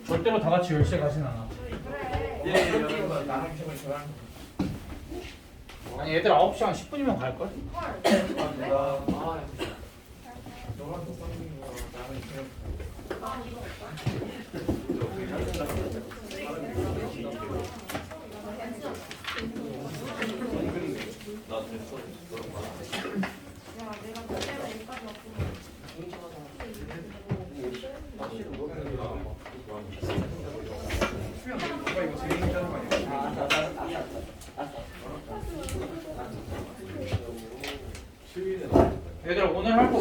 절대로 다 같이 10시에 가진 않아. 그래. 나랑 팀을 저랑 아니 얘들 9시 한 10분이면 갈걸? 헐. 왜? 너랑 또 썸닝 거 나랑 팀 나 이거 없다. 야, 내가 그때는 여기까지 왔구나. 누가 이거 제일 힘든 거 아니야? 얘들 오늘 할 거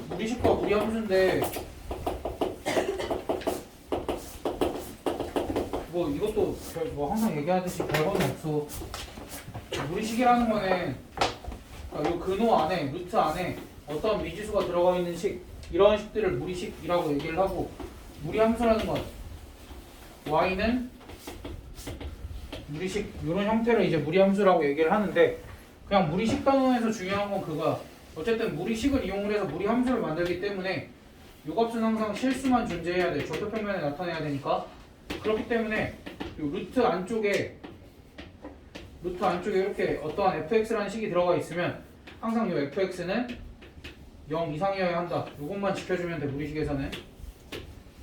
무리식과 무리함수인데 뭐 이것도 뭐 항상 얘기하듯이 별거는 없어. 무리식이라는 거는 그러니까 요 근호 안에 루트 안에 어떤 미지수가 들어가 있는 식 이런 식들을 무리식이라고 얘기를 하고 무리함수라는 건 y는 무리식 이런 형태를 이제 무리함수라고 얘기를 하는데 그냥 무리식 단원에서 중요한 건 그거야. 어쨌든 무리식을 이용을 해서 무리함수를 만들기 때문에 이 값은 항상 실수만 존재해야 돼. 절도평면에 나타내야 되니까. 그렇기 때문에 이 루트 안쪽에 이렇게 어떠한 fx라는 식이 들어가 있으면 항상 이 fx는 0 이상이어야 한다. 이것만 지켜주면 돼. 무리식에서는.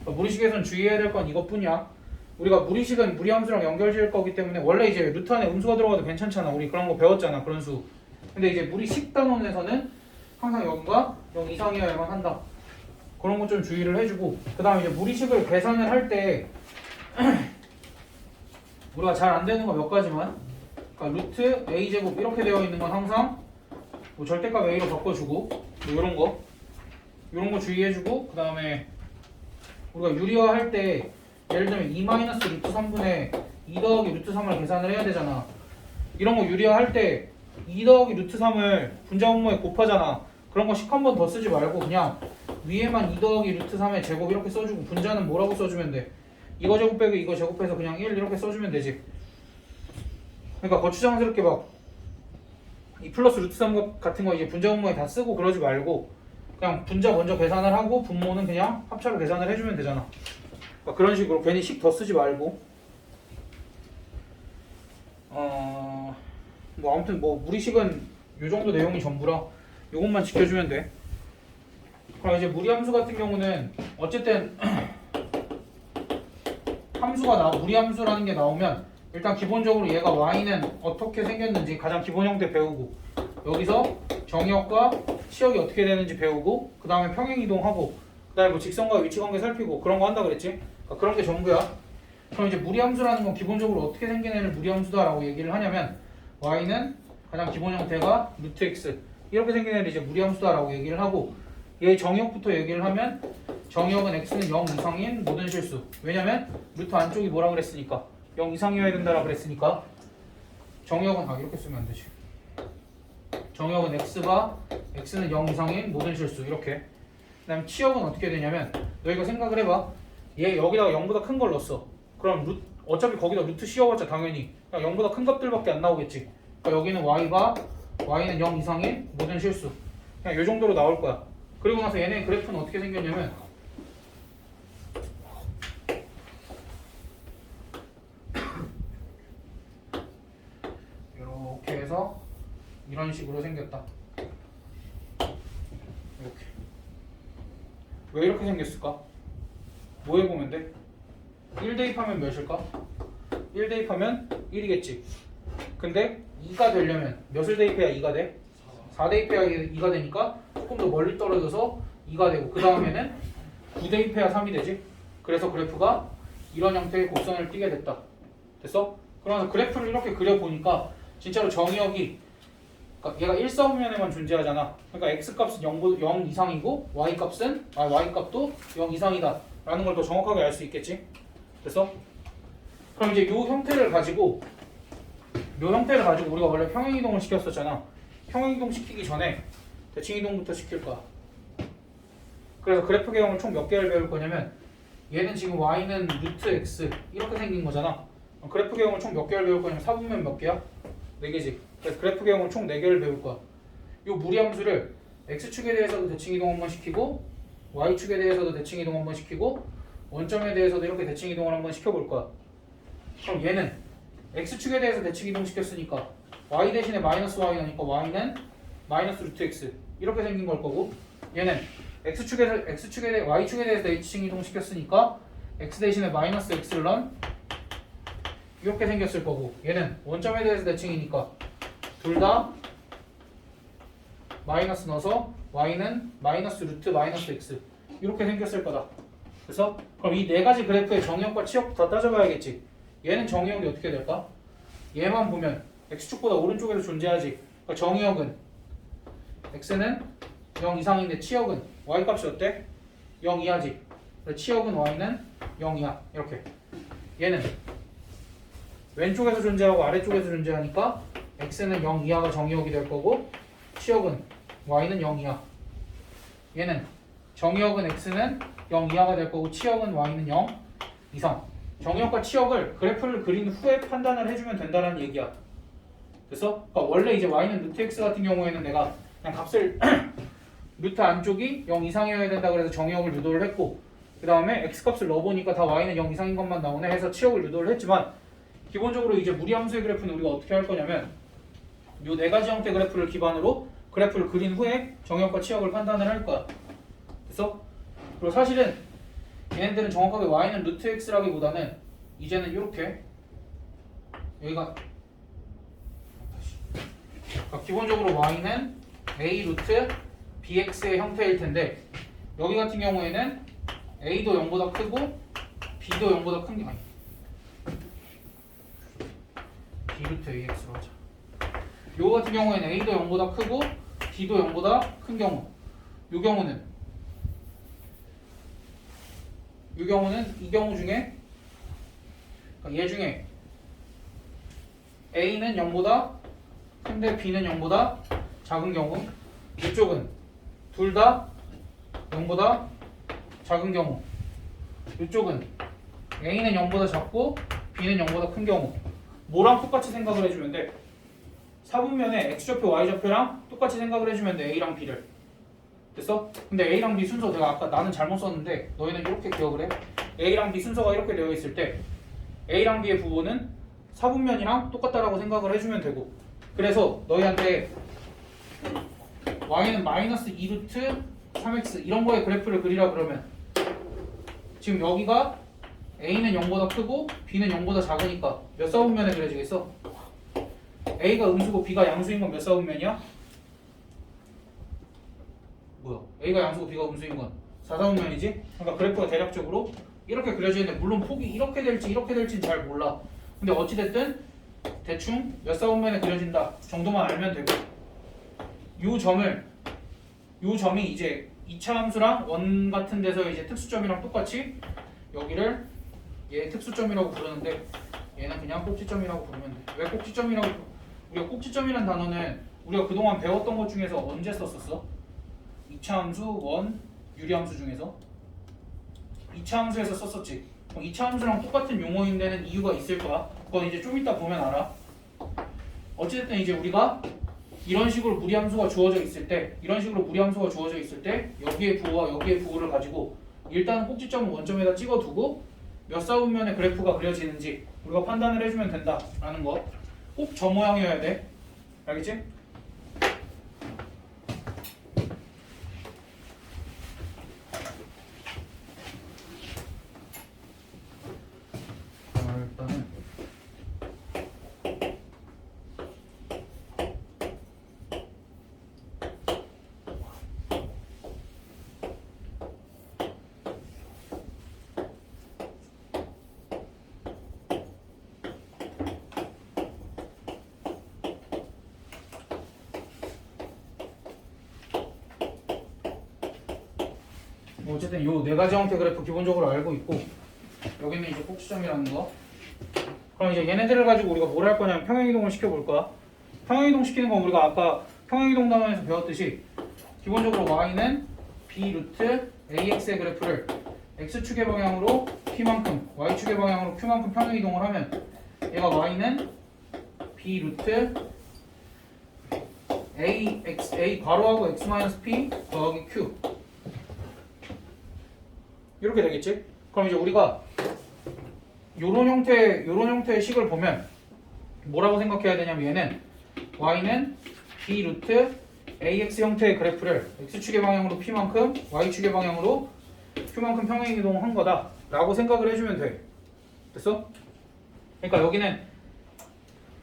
그러니까 무리식에서는 주의해야 될 건 이것뿐이야. 우리가 무리식은 무리함수랑 연결지을 거기 때문에 원래 이제 루트 안에 음수가 들어가도 괜찮잖아. 우리 그런 거 배웠잖아. 그런 수. 근데 이제 무리식 단원에서는 항상 0과 0 이상이어야만 한다. 그런 거 좀 주의를 해주고 그 다음에 이제 무리식을 계산을 할 때 우리가 잘 안 되는 거 몇 가지만 그러니까 루트 a제곱 이렇게 되어 있는 건 항상 뭐 절대값 a로 바꿔주고 뭐 이런 거 주의해주고 그 다음에 우리가 유리화할 때 예를 들면 2 마이너스 루트 3분의 2 더하기 루트 3을 계산을 해야 되잖아. 이런 거 유리화할 때 2 더하기 루트 3을 분자분모에 곱하잖아. 그런 거 식 한 번 더 쓰지 말고 그냥 위에만 2 더하기 루트 3의 제곱 이렇게 써주고 분자는 뭐라고 써주면 돼? 이거 제곱 빼기 이거 제곱해서 그냥 1 이렇게 써주면 되지. 그러니까 거추장스럽게 막 이 플러스 루트 3 같은 거 이제 분자분모에 다 쓰고 그러지 말고 그냥 분자 먼저 계산을 하고 분모는 그냥 합차로 계산을 해주면 되잖아. 그러니까 그런 식으로 괜히 식 더 쓰지 말고 뭐 아무튼 뭐 무리식은 요 정도 내용이 전부라 요것만 지켜주면 돼. 그럼 이제 무리함수 같은 경우는 어쨌든 무리함수라는 게 나오면 일단 기본적으로 얘가 y는 어떻게 생겼는지 가장 기본 형태 배우고 여기서 정의역과 치역이 어떻게 되는지 배우고 그 다음에 평행이동하고 그 다음에 뭐 직선과 위치관계 살피고 그런 거 한다 그랬지? 그러니까 그런 게 전부야. 그럼 이제 무리함수라는 건 기본적으로 어떻게 생긴 애를 무리함수다라고 얘기를 하냐면 y는 가장 기본 형태가 루트 x 이렇게 생긴 애를 이제 무리함수다라고 얘기를 하고 얘 정의역부터 얘기를 하면 정의역은 x는 0 이상인 모든 실수. 왜냐면 루트 안쪽이 뭐라 그랬으니까 0 이상이어야 된다라 그랬으니까 정의역은 이렇게 쓰면 안 되지. 정의역은 x는 0 이상인 모든 실수 이렇게. 그다음 치역은 어떻게 되냐면 너희가 생각을 해봐. 얘 여기다가 0보다 큰 걸 넣었어. 그럼 어차피 거기다 루트 씌워봤자 당연히 0보다 큰 것들밖에 안 나오겠지. 그러니까 여기는 y는 0 이상인 모든 실수. 그냥 이 정도로 나올 거야. 그리고 나서 얘네 그래프는 어떻게 생겼냐면 이렇게 해서 이런 식으로 생겼다. 이렇게. 왜 이렇게 생겼을까? 뭐 해보면 돼? 1 대입하면 몇일까? 1 대입하면 1이겠지. 근데 2가 되려면 몇을 대입해야 2가 돼? 4 대입해야 2가 되니까 조금 더 멀리 떨어져서 2가 되고 그 다음에는 9 대입해야 3이 되지. 그래서 그래프가 이런 형태의 곡선을 띠게 됐다. 됐어? 그러면 그래프를 이렇게 그려보니까 진짜로 정의역이 그러니까 얘가 일사분면에만 존재하잖아. 그러니까 x값은 0 이상이고 y값도 0 이상이다 라는 걸 더 정확하게 알 수 있겠지. 됐어? 그럼 이제 요 형태를 가지고 우리가 원래 평행이동을 시켰었잖아. 평행이동 시키기 전에 대칭이동부터 시킬 거야. 그래서 그래프 개형을 총 몇 개를 배울 거냐면 얘는 지금 y는 루트 x 이렇게 생긴 거잖아. 그래프 개형을 총 몇 개를 배울 거냐면 4분면 몇 개야? 4개지. 그래서 그래프 개형을 총 4개를 배울 거야. 요 무리함수를 x축에 대해서도 대칭이동 한번 시키고 y축에 대해서도 대칭이동 한번 시키고 원점에 대해서도 이렇게 대칭 이동을 한번 시켜볼 거야. 그럼 얘는 x축에 대해서 대칭 이동 시켰으니까 y 대신에 마이너스 y 나니까 y는 마이너스 루트 x 이렇게 생긴 걸 거고, 얘는 y축에 대해서 대칭 이동 시켰으니까 x 대신에 마이너스 x를 넣은 이렇게 생겼을 거고, 얘는 원점에 대해서 대칭이니까 둘 다 마이너스 넣어서 y는 마이너스 루트 마이너스 x 이렇게 생겼을 거다. 그래서 그럼 이 네 가지 그래프의 정의역과 치역 다 따져봐야겠지. 얘는 정의역이 어떻게 될까? 얘만 보면 x축보다 오른쪽에서 존재하지. 그러니까 정의역은 x는 0 이상인데 치역은 y 값이 어때? 0 이하지. 그래서 치역은 y는 0 이하. 이렇게. 얘는 왼쪽에서 존재하고 아래쪽에서 존재하니까 x는 0 이하가 정의역이 될 거고, 치역은 y는 0 이하. 얘는 정의역은 x는 0 이하가 될 거고, 치역은 y는 0 이상. 정의역과 치역을 그래프를 그린 후에 판단을 해주면 된다는 얘기야. 그래서 그러니까 원래 이제 y는 루트 x 같은 경우에는 내가 그냥 값을 루트 안쪽이 0 이상이어야 된다 그래서 정의역을 유도를 했고, 그 다음에 x 값을 넣어보니까 다 y는 0 이상인 것만 나오네 해서 치역을 유도를 했지만, 기본적으로 이제 무리함수의 그래프는 우리가 어떻게 할 거냐면 이 네 가지 형태 그래프를 기반으로 그래프를 그린 후에 정의역과 치역을 판단을 할 거야. 그래서 그리고 사실은 얘네들은 정확하게 y는 루트 x라기보다는 이제는 이렇게 여기가 그러니까 기본적으로 y는 a 루트 bx의 형태일 텐데, 여기 같은 경우에는 a도 0보다 크고 b도 0보다 큰 게 아니 b 루트 ax로 하자. 요 같은 경우에는 a도 0보다 크고 b도 0보다 큰 경우, 이 경우는 이 경우 중에 그러니까 얘 중에 a는 0보다 큰데 b는 0보다 작은 경우, 이쪽은 둘 다 0보다 작은 경우, 이쪽은 a는 0보다 작고 b는 0보다 큰 경우. 뭐랑 똑같이 생각을 해주면 돼? 사분면에 x좌표 y좌표랑 똑같이 생각을 해주면 돼. a랑 b를. 됐어? 근데 a랑 b 순서 내가 아까 나는 잘못 썼는데 너희는 이렇게 기억을 해. a랑 b 순서가 이렇게 되어 있을 때 a랑 b의 부호는 사분면이랑 똑같다라고 생각을 해주면 되고, 그래서 너희한테 y는 마이너스 2루트 3x 이런 거의 그래프를 그리라 그러면 지금 여기가 a는 0보다 크고 b는 0보다 작으니까 몇 사분면에 그려지겠어? a가 음수고 b가 양수인 건 몇 사분면이야? 뭐야? a가 양수고 b가 음수인 건 4사분면이지? 그러니까 그래프가 대략적으로 이렇게 그려지는데, 물론 폭이 이렇게 될지는 잘 몰라. 근데 어찌됐든 대충 몇 사분면에 그려진다 정도만 알면 되고, 요 점이 이제 2차 함수랑 원 같은 데서 이제 특수점이랑 똑같이 여기를 얘 특수점이라고 부르는데 얘는 그냥 꼭지점이라고 부르면 돼. 왜 꼭지점이라고? 우리가 꼭지점이라는 단어는 우리가 그동안 배웠던 것 중에서 언제 썼었어? 2차 함수, 원, 유리함수 중에서 2차 함수에서 썼었지. 그럼 2차 함수랑 똑같은 용어인 데는 이유가 있을 거야. 그건 이제 좀 이따 보면 알아. 어쨌든 이제 우리가 이런 식으로 무리함수가 주어져 있을 때, 여기에 부호와 여기에 부호를 가지고 일단 꼭지점은 원점에다 찍어두고 몇 사분면의 그래프가 그려지는지 우리가 판단을 해주면 된다라는 거. 꼭 저 모양이어야 돼. 알겠지? 일단은 어쨌든 요 네 가지 형태 그래프 기본적으로 알고 있고, 여기는 이제 꼭지점이라는 거. 그럼 이제 얘네들을 가지고 우리가 뭘 할 거냐면 평행이동을 시켜볼 거야. 평행이동 시키는 건 우리가 아까 평행이동 단원에서 배웠듯이 기본적으로 y는 b 루트 ax의 그래프를 x축의 방향으로 p만큼, y축의 방향으로 q만큼 평행이동을 하면 얘가 y는 b 루트 a 괄호하고 x-p 더하기 q 이렇게 되겠지? 그럼 이제 우리가 요런 형태의 식을 보면 뭐라고 생각해야 되냐면 얘는 y는 b 루트 ax 형태의 그래프를 x축의 방향으로 p만큼 y축의 방향으로 q만큼 평행 이동한 거다 라고 생각을 해주면 돼. 됐어? 그러니까 여기는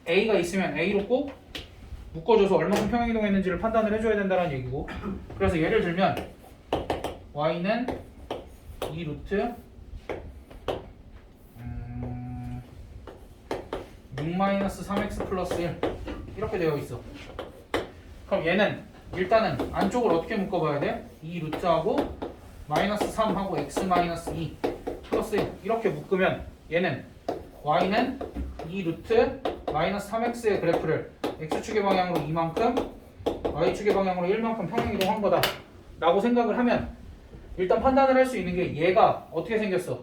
a가 있으면 a로 꼭 묶어줘서 얼마큼 평행 이동했는지를 판단을 해줘야 된다는 얘기고, 그래서 예를 들면 y는 2 루트 6-3x 플러스 1 이렇게 되어 있어. 그럼 얘는 일단은 안쪽을 어떻게 묶어봐야 돼? 2 루트하고 마이너스 3하고 x 마이너스 2 플러스 1 이렇게 묶으면 얘는 y는 2 루트 마이너스 3x의 그래프를 x축의 방향으로 2만큼 y축의 방향으로 1만큼 평행 이동한 거다 라고 생각을 하면 일단 판단을 할 수 있는 게 얘가 어떻게 생겼어?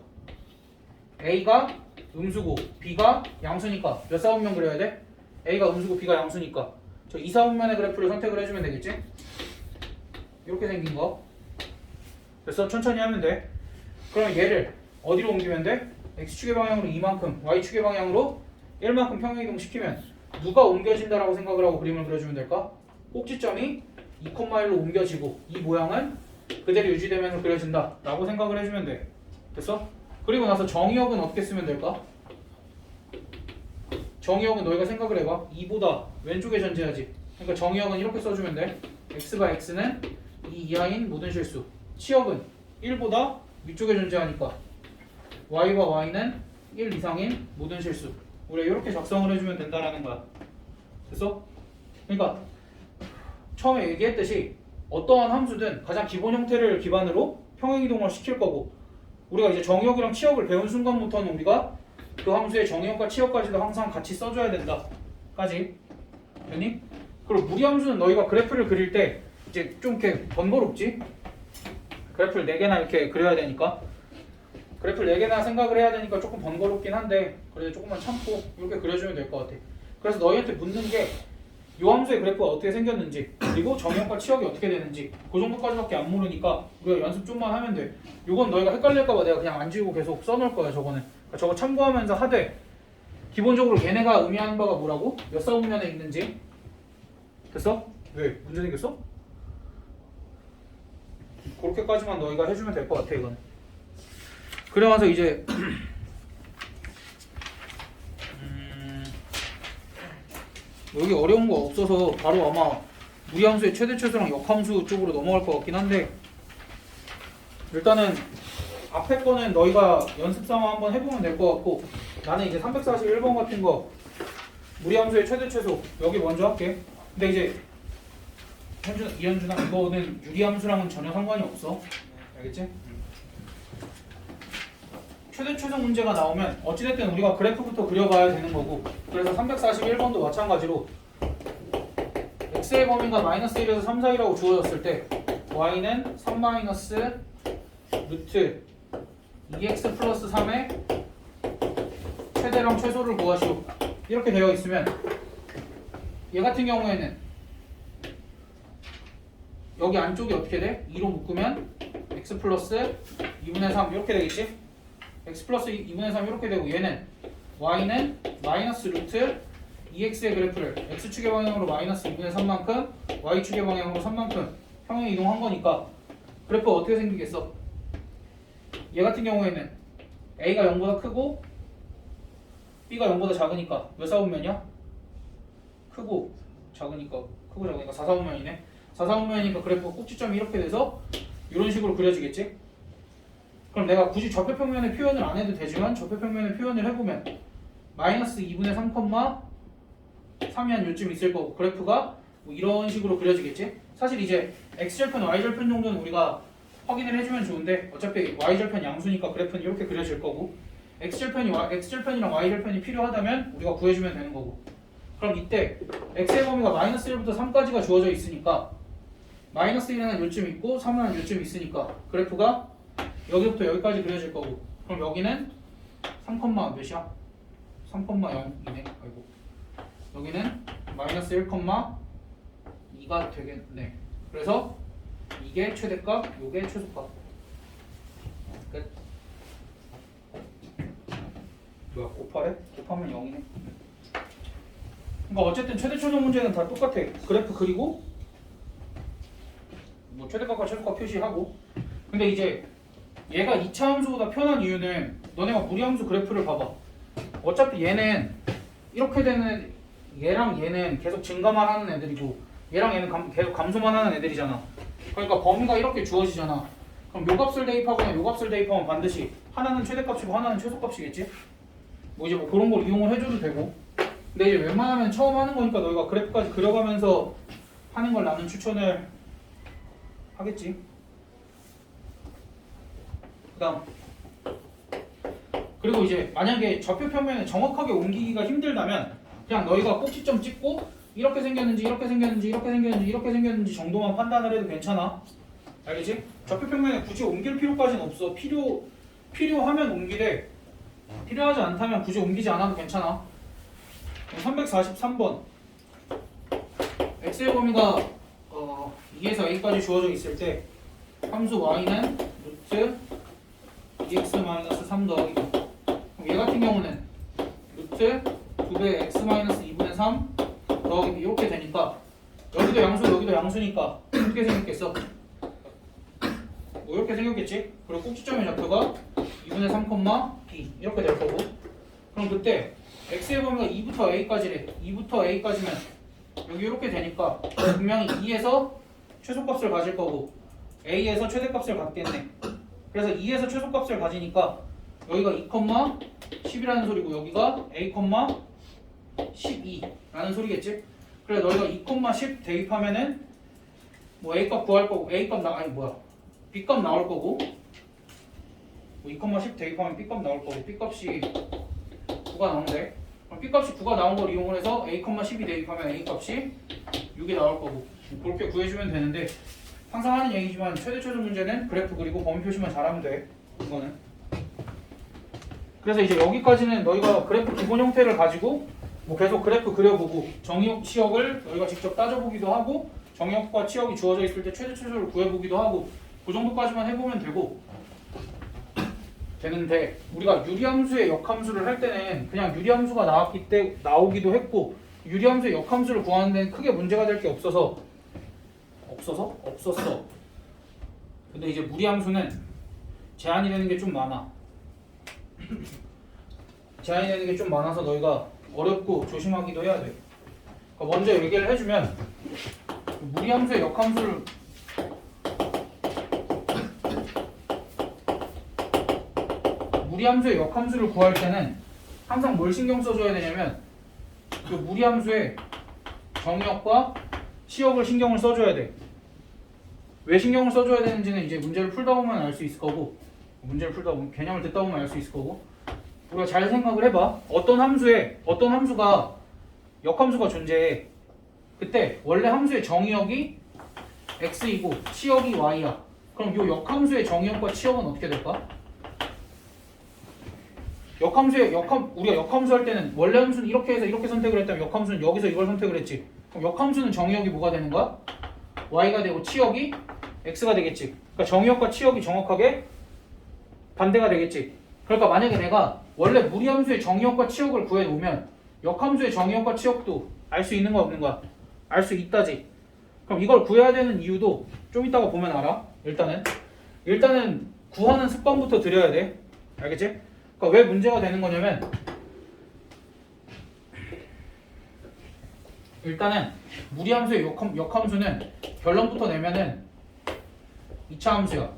a가 음수고 b가 양수니까 몇 사분면 그려야 돼? a가 음수고 b가 양수니까 저 2사분면의 그래프를 선택을 해주면 되겠지? 이렇게 생긴 거. 그래서 천천히 하면 돼. 그럼 얘를 어디로 옮기면 돼? x축의 방향으로 2만큼 y축의 방향으로 1만큼 평행 이동 시키면 누가 옮겨진다라고 생각을 하고 그림을 그려주면 될까? 꼭지점이 2,1로 옮겨지고 이 모양은 그대로 유지되면서 그려진다 라고 생각을 해주면 돼. 됐어? 그리고 나서 정의역은 어떻게 쓰면 될까? 정의역은 너희가 생각을 해봐. 2보다 왼쪽에 전제하지. 그러니까 정의역은 이렇게 써주면 돼. x가 x는 2 이하인 모든 실수. 치역은 1보다 위쪽에 존재하니까 y와 y는 1 이상인 모든 실수. 우리가 이렇게 작성을 해주면 된다라는 거야. 됐어? 그러니까 처음에 얘기했듯이 어떠한 함수든 가장 기본 형태를 기반으로 평행이동을 시킬 거고, 우리가 이제 정의역이랑 치역을 배운 순간부터는 우리가 그 함수의 정의역과 치역까지도 항상 같이 써줘야 된다 까지. 됐니? 그리고 무리함수는 너희가 그래프를 그릴 때 이제 좀 이렇게 번거롭지? 그래프를 4개나 이렇게 그려야 되니까, 그래프를 4개나 생각을 해야 되니까 조금 번거롭긴 한데 그래도 조금만 참고 이렇게 그려주면 될 것 같아. 그래서 너희한테 묻는 게 이 함수의 그래프가 어떻게 생겼는지 그리고 정의역과 치역이 어떻게 되는지 그 정도까지밖에 안 모르니까 우리가 연습 좀만 하면 돼. 이건 너희가 헷갈릴까봐 내가 그냥 안 지우고 계속 써놓을 거야. 저거는 그러니까 저거 참고하면서 하되, 기본적으로 얘네가 의미하는 바가 뭐라고? 몇 사분면에 있는지. 됐어? 왜? 문제 생겼어? 그렇게까지만 너희가 해주면 될 것 같아. 이건 그래서 이제 여기 어려운 거 없어서 바로 아마 무리함수의 최대 최소랑 역함수 쪽으로 넘어갈 것 같긴 한데, 일단은 앞에 거는 너희가 연습 삼아 한번 해보면 될 것 같고, 나는 이제 341번 같은 거 무리함수의 최대 최소 여기 먼저 할게. 근데 이제 이현준아 이거는 유리함수랑은 전혀 상관이 없어. 알겠지? 최대 최소 문제가 나오면 어찌됐든 우리가 그래프부터 그려봐야 되는 거고, 그래서 341번도 마찬가지로 x의 범위가 마이너스 1에서 3 사이라고 주어졌을 때 y는 3 마이너스 루트 2x 플러스 3의 최대랑 최소를 구하시오 이렇게 되어 있으면, 얘 같은 경우에는 여기 안쪽이 어떻게 돼? 2로 묶으면 x 플러스 2분의 3 이렇게 되겠지? x 플러스 2분의 3 이렇게 되고, 얘는 y는 마이너스 루트 2x의 그래프를 x축의 방향으로 마이너스 2분의 3만큼 y축의 방향으로 3만큼 평행 이동한 거니까 그래프가 어떻게 생기겠어? 얘 같은 경우에는 a가 0보다 크고 b가 0보다 작으니까 몇 사분면이야? 크고 작으니까 4사분면이네. 4사분면이니까 그래프가 꼭지점이 이렇게 돼서 이런 식으로 그려지겠지? 그럼 내가 굳이 좌표평면의 표현을 안 해도 되지만 좌표평면의 표현을 해보면 마이너스 2분의 3, 3이 한 요쯤 있을 거고, 그래프가 뭐 이런 식으로 그려지겠지? 사실 이제 x절편, y절편 정도는 우리가 확인을 해주면 좋은데 어차피 y절편 양수니까 그래프는 이렇게 그려질 거고, x절편이랑 y절편이 필요하다면 우리가 구해주면 되는 거고, 그럼 이때 x의 범위가 마이너스 1부터 3까지가 주어져 있으니까 마이너스 1은 한 요쯤 있고 3은 한 요쯤 있으니까 그래프가 여기부터 여기까지 그려질 거고, 그럼 여기는 3, 몇이야? 3,0이네. 아이고. 여기는 마이너스 1,2가 되겠네. 그래서 이게 최대값, 요게 최소값. 끝. 뭐야 곱하래? 곱하면 0이네. 그러니까 어쨌든 최대 최소 문제는 다 똑같아. 그래프 그리고 뭐 최대값과 최소값 표시하고. 근데 이제 얘가 2차 함수보다 편한 이유는 너네가 무리함수 그래프를 봐봐. 어차피 얘는 이렇게 되는 얘랑 얘는 계속 증가만 하는 애들이고 얘랑 얘는 계속 감소만 하는 애들이잖아. 그러니까 범위가 이렇게 주어지잖아. 그럼 요 값을 대입하거나 요 값을 대입하면 반드시 하나는 최대값이고 하나는 최소값이겠지? 뭐 이제 뭐 그런 걸 이용을 해줘도 되고. 근데 이제 웬만하면 처음 하는 거니까 너희가 그래프까지 그려가면서 하는 걸 나는 추천을 하겠지. 그다음 그리고 이제 만약에 좌표 평면에 정확하게 옮기기가 힘들다면 그냥 너희가 꼭지점 찍고 이렇게 생겼는지 이렇게 생겼는지 이렇게 생겼는지 이렇게 생겼는지 정도만 판단을 해도 괜찮아. 알겠지? 좌표 평면에 굳이 옮길 필요까지는 없어. 필요하면 옮기되 필요하지 않다면 굳이 옮기지 않아도 괜찮아. 343번 x의 범위가 2에서 a까지 주어져 있을 때 함수 y는 루트 2x-3 더하기 2. 그럼 얘 같은 경우는 루트 2배 x-2분의 3 더하기 b 이렇게 되니까 여기도 양수 여기도 양수니까 어떻게 생겼겠어? 뭐 이렇게 생겼겠지? 그리고 꼭지점의 좌표가 2분의 3, b 이렇게 될 거고. 그럼 그때 x의 범위가 2부터 a까지래. 2부터 a까지면 여기 이렇게 되니까 분명히 2에서 최소값을 가질 거고 a에서 최대값을 갖겠네. 그래서 2에서 최소값을 가지니까 여기가 2,10이라는 소리고 여기가 a,12라는 소리겠지? 그래 너희가 2,10 대입하면은 뭐 a값 구할 거고 b값 나올 거고 뭐 2,10 대입하면 b값 나올 거고 b값이 9가 나오는데 그럼 b값이 9가 나온 걸 이용을 해서 a,12 대입하면 a값이 6이 나올 거고 그렇게 구해주면 되는데 항상 하는 얘기지만 최대 최소 문제는 그래프 그리고 범위 표시만 잘하면 돼. 이거는. 그래서 이제 여기까지는 너희가 그래프 기본 형태를 가지고 뭐 계속 그래프 그려보고 정의역 치역을 너희가 직접 따져보기도 하고 정의역과 치역이 주어져 있을 때 최대 최소를 구해보기도 하고 그 정도까지만 해보면 되는데 우리가 유리함수의 역함수를 할 때는 그냥 유리함수가 나오기도 했고 유리함수의 역함수를 구하는 데는 크게 문제가 될 게 없었어. 근데 이제 무리함수는 제한이 되는 게 좀 많아. 제한이 되는 게 좀 많아서 너희가 어렵고 조심하기도 해야 돼. 그러니까 먼저 얘기를 해주면 무리함수의 역함수를 무리함수의 역함수를 구할 때는 항상 뭘 신경 써줘야 되냐면 그 무리함수의 정역과 치역을 신경을 써줘야 돼. 왜 신경을 써줘야 되는지는 이제 문제를 풀다 보면 알 수 있을 거고 문제를 풀다 보면 개념을 듣다 보면 알 수 있을 거고 우리가 잘 생각을 해봐. 어떤 함수가 역함수가 존재해. 그때 원래 함수의 정의역이 x이고 치역이 y야. 그럼 이 역함수의 정의역과 치역은 어떻게 될까? 우리가 역함수 할 때는 원래 함수는 이렇게 해서 이렇게 선택을 했다면 역함수는 여기서 이걸 선택을 했지. 그럼 역함수는 정의역이 뭐가 되는 거야? y가 되고 치역이 x가 되겠지. 그러니까 정의역과 치역이 정확하게 반대가 되겠지. 그러니까 만약에 내가 원래 무리함수의 정의역과 치역을 구해놓으면 역함수의 정의역과 치역도 알 수 있는 거야 없는 거야? 알 수 있다지. 그럼 이걸 구해야 되는 이유도 좀 이따가 보면 알아. 일단은 구하는 습관부터 들여야 돼. 알겠지? 그러니까 왜 문제가 되는 거냐면 일단은 무리함수의 역함수는 결론부터 내면은 2차 함수야.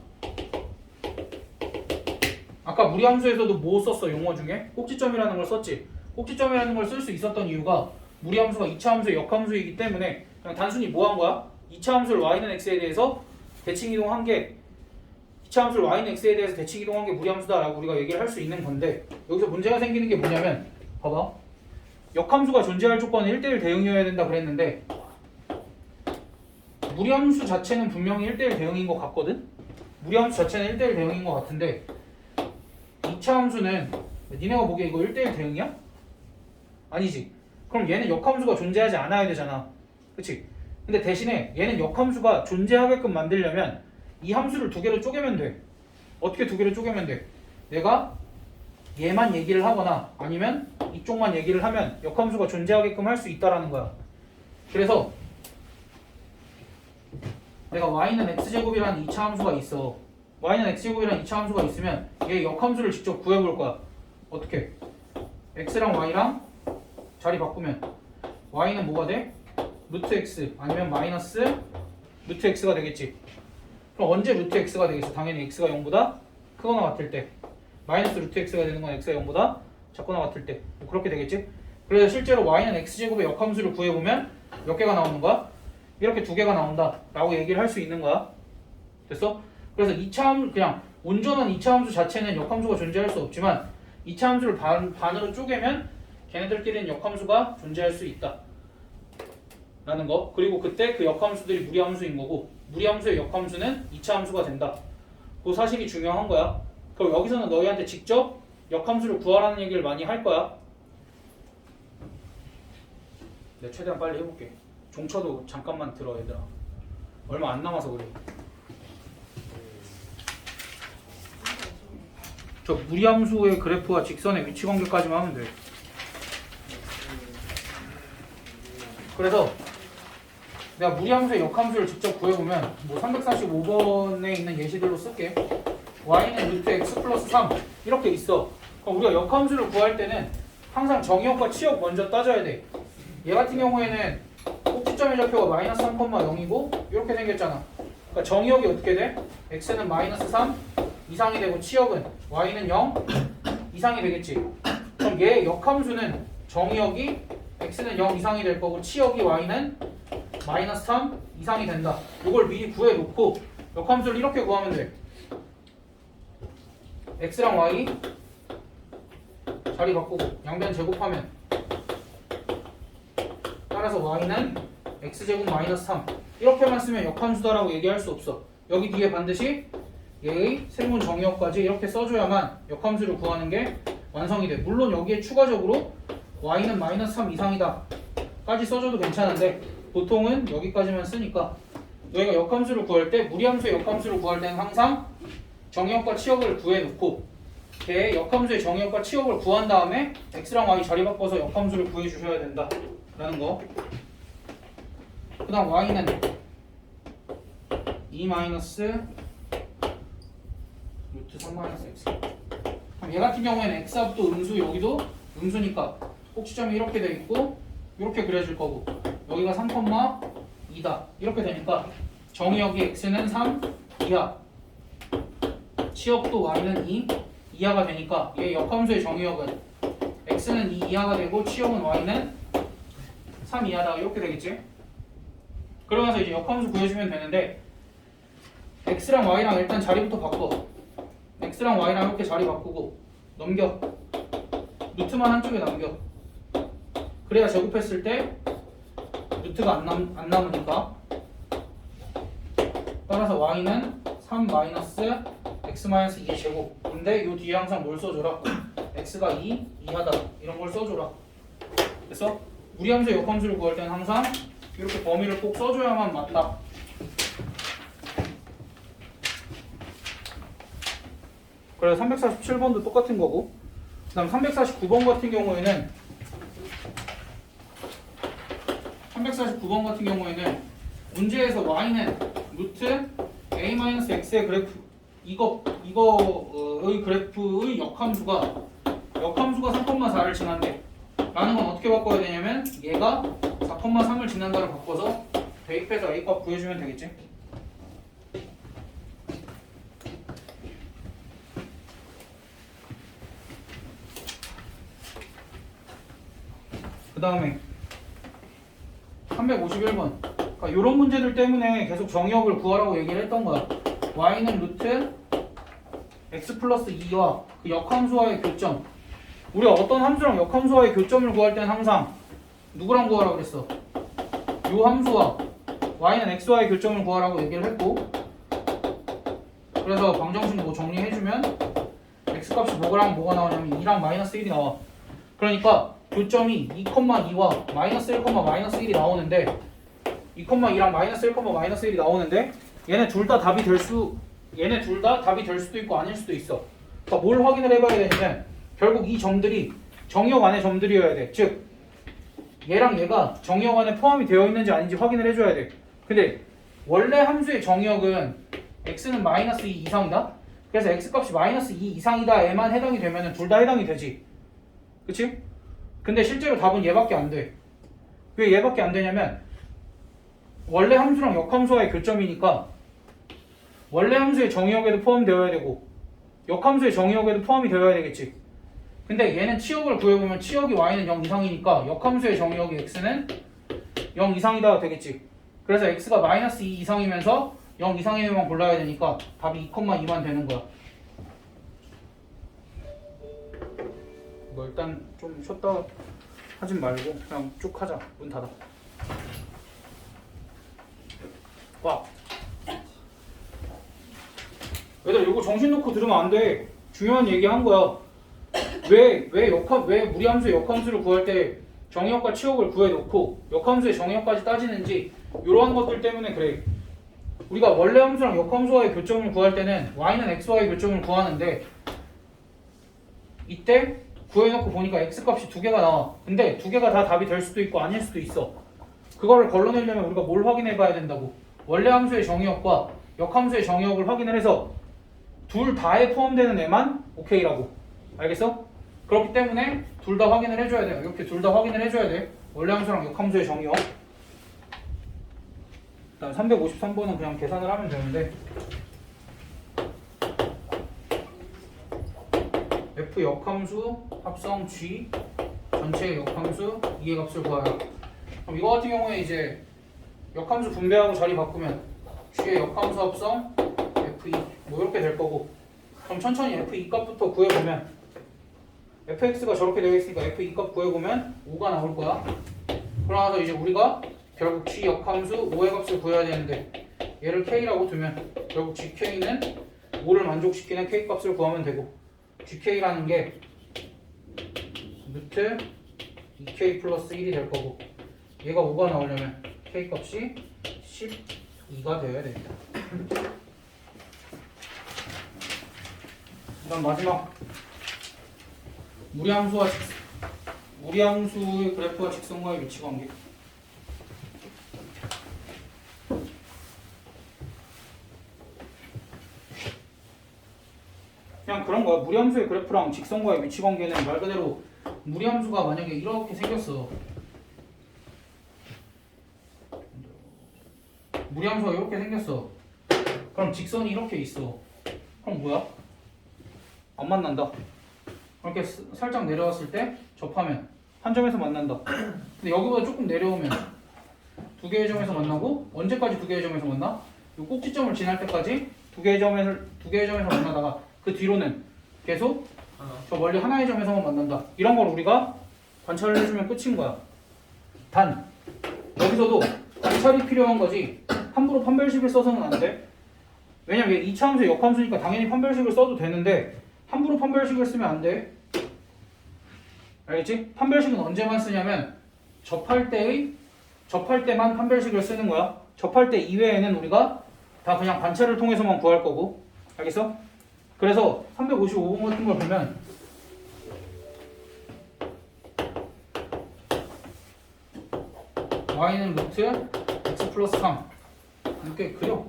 아까 무리함수에서도 뭐 썼어? 용어 중에 꼭지점이라는 걸 썼지. 꼭지점이라는 걸 쓸 수 있었던 이유가 무리함수가 2차 함수의 역함수이기 때문에 그냥 단순히 뭐 한 거야? 2차 함수를 y는 x에 대해서 대칭 이동한 게 2차 함수를 y는 x에 대해서 대칭 이동한 게 무리함수다라고 우리가 얘기를 할 수 있는 건데 여기서 문제가 생기는 게 뭐냐면 봐봐. 역함수가 존재할 조건은 1대1 대응이어야 된다 그랬는데 무리함수 자체는 분명히 1대1 대응인 것 같거든? 무리함수 자체는 1대1 대응인 것 같은데 2차 함수는 니네가 보기에 이거 1대1 대응이야? 아니지. 그럼 얘는 역함수가 존재하지 않아야 되잖아. 그치? 근데 대신에 얘는 역함수가 존재하게끔 만들려면 이 함수를 두 개로 쪼개면 돼. 어떻게 두 개로 쪼개면 돼? 내가 얘만 얘기를 하거나 아니면 이쪽만 얘기를 하면 역함수가 존재하게끔 할 수 있다라는 거야. 그래서 내가 y는 x제곱이라는 2차 함수가 있어. y는 x제곱이라는 2차 함수가 있으면 얘 역함수를 직접 구해볼 거야. 어떻게? x랑 y랑 자리 바꾸면 y는 뭐가 돼? 루트 x 아니면 마이너스 루트 x가 되겠지. 그럼 언제 루트 x가 되겠어? 당연히 x가 0보다 크거나 같을 때. 마이너스 루트 x가 되는 건 x가 0보다 작거나 같을 때. 뭐 그렇게 되겠지. 그래서 실제로 y는 x제곱의 역함수를 구해보면 몇 개가 나오는 거야? 이렇게 두 개가 나온다 라고 얘기를 할 수 있는 거야. 됐어? 그래서 2차 함수, 그냥 온전한 2차 함수 자체는 역함수가 존재할 수 없지만 2차 함수를 반으로 쪼개면 걔네들끼리는 역함수가 존재할 수 있다 라는 거. 그리고 그때 그 역함수들이 무리함수인 거고 무리함수의 역함수는 2차 함수가 된다. 그 사실이 중요한 거야. 그럼 여기서는 너희한테 직접 역함수를 구하라는 얘기를 많이 할 거야. 내가 최대한 빨리 해볼게. 종쳐도 잠깐만 들어 얘들아. 얼마 안 남아서 그래. 저 무리함수의 그래프와 직선의 위치 관계까지만 하면 돼. 그래서 내가 무리함수의 역함수를 직접 구해보면 뭐 345번에 있는 예시들로 쓸게. y는 루트 x 플러스 3 이렇게 있어. 그럼 우리가 역함수를 구할 때는 항상 정의역과 치역 먼저 따져야 돼. 얘 같은 경우에는 꼭지점의 좌표가 마이너스 3,0이고 이렇게 생겼잖아. 그러니까 정의역이 어떻게 돼? x는 마이너스 3 이상이 되고 치역은 y는 0 이상이 되겠지. 그럼 얘 역함수는 정의역이 x는 0 이상이 될 거고 치역이 y는 마이너스 3 이상이 된다. 이걸 미리 구해놓고 역함수를 이렇게 구하면 돼. x랑 y 자리 바꾸고 양변 제곱하면 따라서 y는 x제곱 마이너스 3 이렇게만 쓰면 역함수다라고 얘기할 수 없어. 여기 뒤에 반드시 얘의 세분 정의역까지 이렇게 써줘야만 역함수를 구하는 게 완성이 돼. 물론 여기에 추가적으로 y는 마이너스 3 이상이다 까지 써줘도 괜찮은데 보통은 여기까지만 쓰니까 너희가 역함수를 구할 때 무리함수의 역함수를 구할 때는 항상 정의역과 치역을 구해놓고 걔 역함수의 정의역과 치역을 구한 다음에 x랑 y 자리 바꿔서 역함수를 구해주셔야 된다 라는 거. 그 다음 y는 2 마이너스 루트 3 마이너스 x. 그럼 얘 같은 경우에는 x값도 음수 여기도 음수니까 꼭지점이 이렇게 돼 있고 이렇게 그려질 거고 여기가 3,2다 이렇게 되니까 정의역이 x는 3 이하 치역도 y는 2 이하가 되니까 얘 역함수의 정의역은 x는 2 이하가 되고 치역은 y는 3 이하다 이렇게 되겠지. 그러면서 이제 역함수 구해주면 되는데 x랑 y랑 일단 자리부터 바꿔. x랑 y랑 이렇게 자리 바꾸고 넘겨. 루트만 한쪽에 남겨. 그래야 제곱했을 때 루트가 안 남으니까 따라서 y는 3 마이너스 x 마이너스 2의 제곱. 근데 요 뒤에 항상 뭘 써줘라? x가 2 이하다 이런 걸 써줘라. 그래서 무리함수의 역함수를 구할 때는 항상 이렇게 범위를 꼭 써줘야만 맞다. 그래서 347번도 똑같은 거고 그 다음 349번 같은 경우에는 문제에서 y는 루트 a-x의 그래프 이거의 그래프의 역함수가 3,4를 지난대 라는 건 어떻게 바꿔야 되냐면 얘가 4,3을 지난다를 바꿔서 대입해서 a값 구해주면 되겠지. 그 다음에 351번. 그러니까 이런 문제들 때문에 계속 정의역을 구하라고 얘기를 했던 거야. y는 루트 x 플러스 2와 그 역함수와의 교점. 우리가 어떤 함수랑 역함수와의 교점을 구할 때는 항상 누구랑 구하라고 그랬어? 요 함수와 y는 x와의 교점을 구하라고 얘기를 했고 그래서 방정식 뭐 정리해주면 x값이 뭐가 나오냐면 2랑 마이너스 1이 나와. 그러니까 교점이 2,2와 마이너스 1, 마이너스 1이 나오는데 2,2랑 마이너스 1, 마이너스 1이 나오는데 얘네 둘 다 답이 될 수도 있고 아닐 수도 있어. 그러니까 뭘 확인을 해봐야 되냐면 결국 이 점들이 정의역 안에 점들이어야 돼. 즉 얘랑 얘가 정의역 안에 포함이 되어 있는지 아닌지 확인을 해줘야 돼. 근데 원래 함수의 정의역은 x는 마이너스 2 이상이다. 그래서 x값이 마이너스 2 이상이다에만 해당이 되면 둘 다 해당이 되지. 그치? 근데 실제로 답은 얘밖에 안 돼. 왜 얘밖에 안 되냐면 원래 함수랑 역함수와의 교점이니까 원래 함수의 정의역에도 포함되어야 되고 역함수의 정의역에도 포함이 되어야 되겠지. 근데 얘는 치역을 구해보면 치역이 y는 0 이상이니까 역함수의 정의역이 x는 0 이상이다 되겠지. 그래서 x가 마이너스 2 이상이면서 0 이상이면 골라야 되니까 답이 2,2만 되는 거야. 뭐 일단 좀 쉬었다 하진 말고 그냥 쭉 하자. 문 닫아. 와. 얘들 이거 정신 놓고 들으면 안 돼. 중요한 얘기 한 거야. 왜 무리함수의 역함수를 구할 때 정의역과 치역을 구해놓고 역함수의 정의역까지 따지는지 이러한 것들 때문에 그래. 우리가 원래 함수랑 역함수와의 교점을 구할 때는 y는 x와의 교점을 구하는데 이때 구해놓고 보니까 x값이 두 개가 나와. 근데 두 개가 다 답이 될 수도 있고 아닐 수도 있어. 그거를 걸러내려면 우리가 뭘 확인해 봐야 된다고? 원래 함수의 정의역과 역함수의 정의역을 확인을 해서 둘 다에 포함되는 애만 오케이라고. 알겠어? 그렇기 때문에 둘 다 확인을 해줘야 돼요. 이렇게 둘 다 확인을 해줘야 돼. 원래 함수랑 역함수의 정의역. 일단 353번은 그냥 계산을 하면 되는데 f 역함수 합성 g 전체의 역함수 2의 값을 구하라. 그럼 이거 같은 경우에 이제 역함수 분배하고 자리 바꾸면 g의 역함수 합성 f2 뭐 이렇게 될 거고, 그럼 천천히 f2 값부터 구해보면 fx가 저렇게 되어 있으니까 f2 값 구해보면 5가 나올 거야. 그러나서 이제 우리가 결국 g 역함수 5의 값을 구해야 되는데 얘를 k라고 두면 결국 gk는 5를 만족시키는 k 값을 구하면 되고, gk라는 게 루트 2k 플러스 1이 될 거고 얘가 5가 나오려면 k 값이 12가 되어야 됩니다. 그다음 마지막 무리함수의 그래프와 직선과의 위치 관계. 그냥 그런 거야. 무리함수의 그래프랑 직선과의 위치 관계는 말 그대로 무리함수가 만약에 이렇게 생겼어. 무리함수가 이렇게 생겼어. 그럼 직선이 이렇게 있어. 그럼 뭐야? 안 만난다. 이렇게 살짝 내려왔을 때 접하면 한 점에서 만난다. 근데 여기보다 조금 내려오면 두 개의 점에서 만나고, 언제까지 두 개의 점에서 만나? 이 꼭지점을 지날 때까지 두 개의 점에서 만나다가 그 뒤로는 계속 저 멀리 하나의 점에서만 만난다. 이런 걸 우리가 관찰을 해주면 끝인 거야. 단 여기서도 관찰이 필요한 거지 함부로 판별식을 써서는 안 돼. 왜냐면 얘 2차 함수 역함수니까 당연히 판별식을 써도 되는데 함부로 판별식을 쓰면 안 돼. 알겠지? 판별식은 언제만 쓰냐면 접할 때만 판별식을 쓰는 거야. 접할 때 이외에는 우리가 다 그냥 관찰을 통해서만 구할 거고. 알겠어? 그래서 355번 같은 걸 보면 y는 루트 x 플러스 3 이렇게 그려.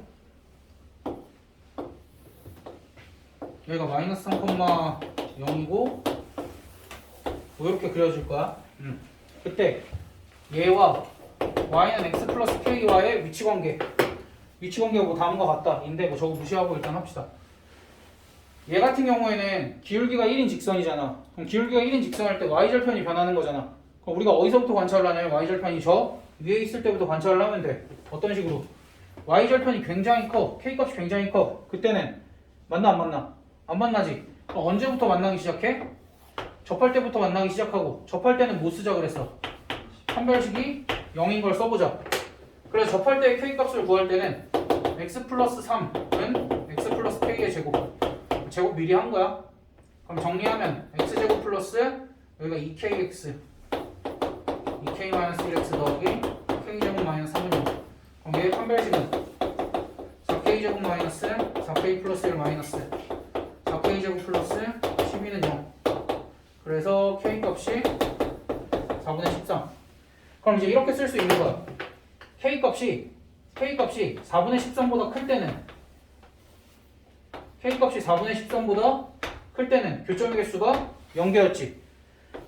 여기가 마이너스 3,0이고 뭐 이렇게 그려질 거야. 그때 얘와 y는 x 플러스 k와의 위치관계가 뭐 다음과 같다 인데 뭐 저거 무시하고 일단 합시다. 얘 같은 경우에는 기울기가 1인 직선이잖아. 그럼 기울기가 1인 직선할 때 y절편이 변하는 거잖아. 그럼 우리가 어디서부터 관찰을 하냐면 y절편이 저 위에 있을 때부터 관찰을 하면 돼. 어떤 식으로? y절편이 굉장히 커, k값이 굉장히 커. 그때는 만나 안 만나? 안 만나지. 그럼 언제부터 만나기 시작해? 접할 때부터 만나기 시작하고, 접할 때는 뭐 쓰자 그랬어? 판별식이 0인 걸 써보자. 그래서 접할 때의 k값을 구할 때는 x 플러스 3은 x 플러스 k의 제곱 미리 한 거야. 그럼 정리하면 x제곱 플러스 여기가 2kx 2k-1x 더하기 k제곱 마이너스 3은 0. 그럼 얘의 판별식은 4k제곱 마이너스 4k 플러스 1 마이너스 4k제곱 플러스 12는 0. 그래서 K 값이 4분의 13. 그럼 이제 이렇게 쓸 수 있는 거야. K 값이 4분의 13보다 클 때는 교점의 개수가 0개였지.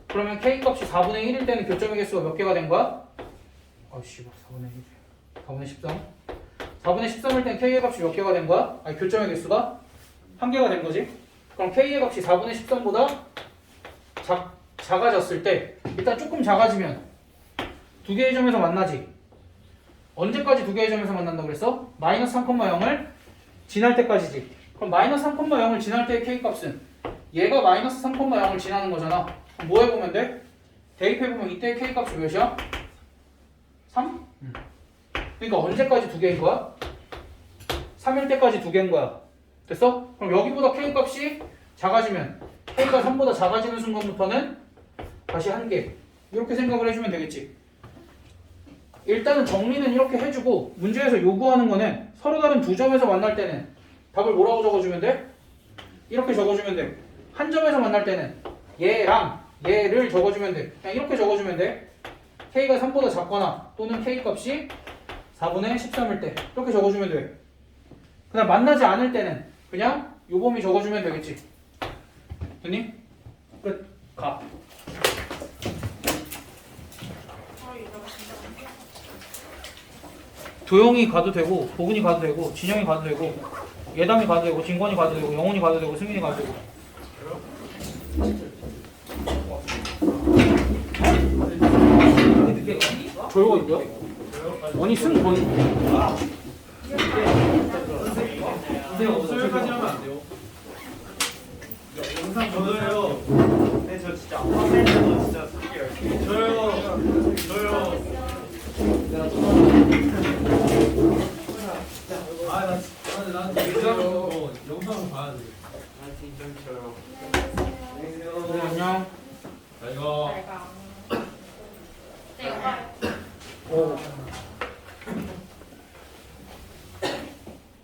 그러면 K 값이 4분의 1일 때는 교점의 개수가 몇 개가 된 거야? 아씨, 4분의 13. 4분의 13일 땐 K의 값이 몇 개가 된 거야? 아니, 교점의 개수가 1개가 된 거지. 그럼 K의 값이 4분의 13보다 작아졌을 때, 일단 조금 작아지면 두 개의 점에서 만나지. 언제까지 두 개의 점에서 만난다고 그랬어? 마이너스 3,0을 지날 때까지지. 그럼 마이너스 3,0을 지날 때의 K 값은 얘가 마이너스 3,0을 지나는 거잖아. 그럼 뭐 해보면 돼? 대입해보면 이때의 K 값이 몇이야? 3? 그러니까 언제까지 두 개인 거야? 3일 때까지 두 개인 거야. 됐어? 그럼 여기보다 K 값이 작아지면 K가 3보다 작아지는 순간부터는 다시 1개. 이렇게 생각을 해주면 되겠지. 일단은 정리는 이렇게 해주고 문제에서 요구하는 거는 서로 다른 두 점에서 만날 때는 답을 뭐라고 적어주면 돼? 이렇게 적어주면 돼. 한 점에서 만날 때는 얘랑 얘를 적어주면 돼. 그냥 이렇게 적어주면 돼. K가 3보다 작거나 또는 K 값이 4분의 13일 때 이렇게 적어주면 돼. 그냥 만나지 않을 때는 그냥 요 범위 적어주면 되겠지. 됐니? 끝. 가. 도영이 가도 되고 보근이 가도 되고 진영이 가도 되고 예담이 가도 되고 진권이 가도 되고 영훈이 가도 되고 승민이 가도 되고. 조용히 있고요? 아니 승권. 수요일까지 하면 안 돼요. 영상 저도요. 네, 저 진짜 화면에서 진짜 쓸게요. 저요. 영상 봐야 돼. 네, 안녕. 자, 이거. 네, 이거 봐요. 오.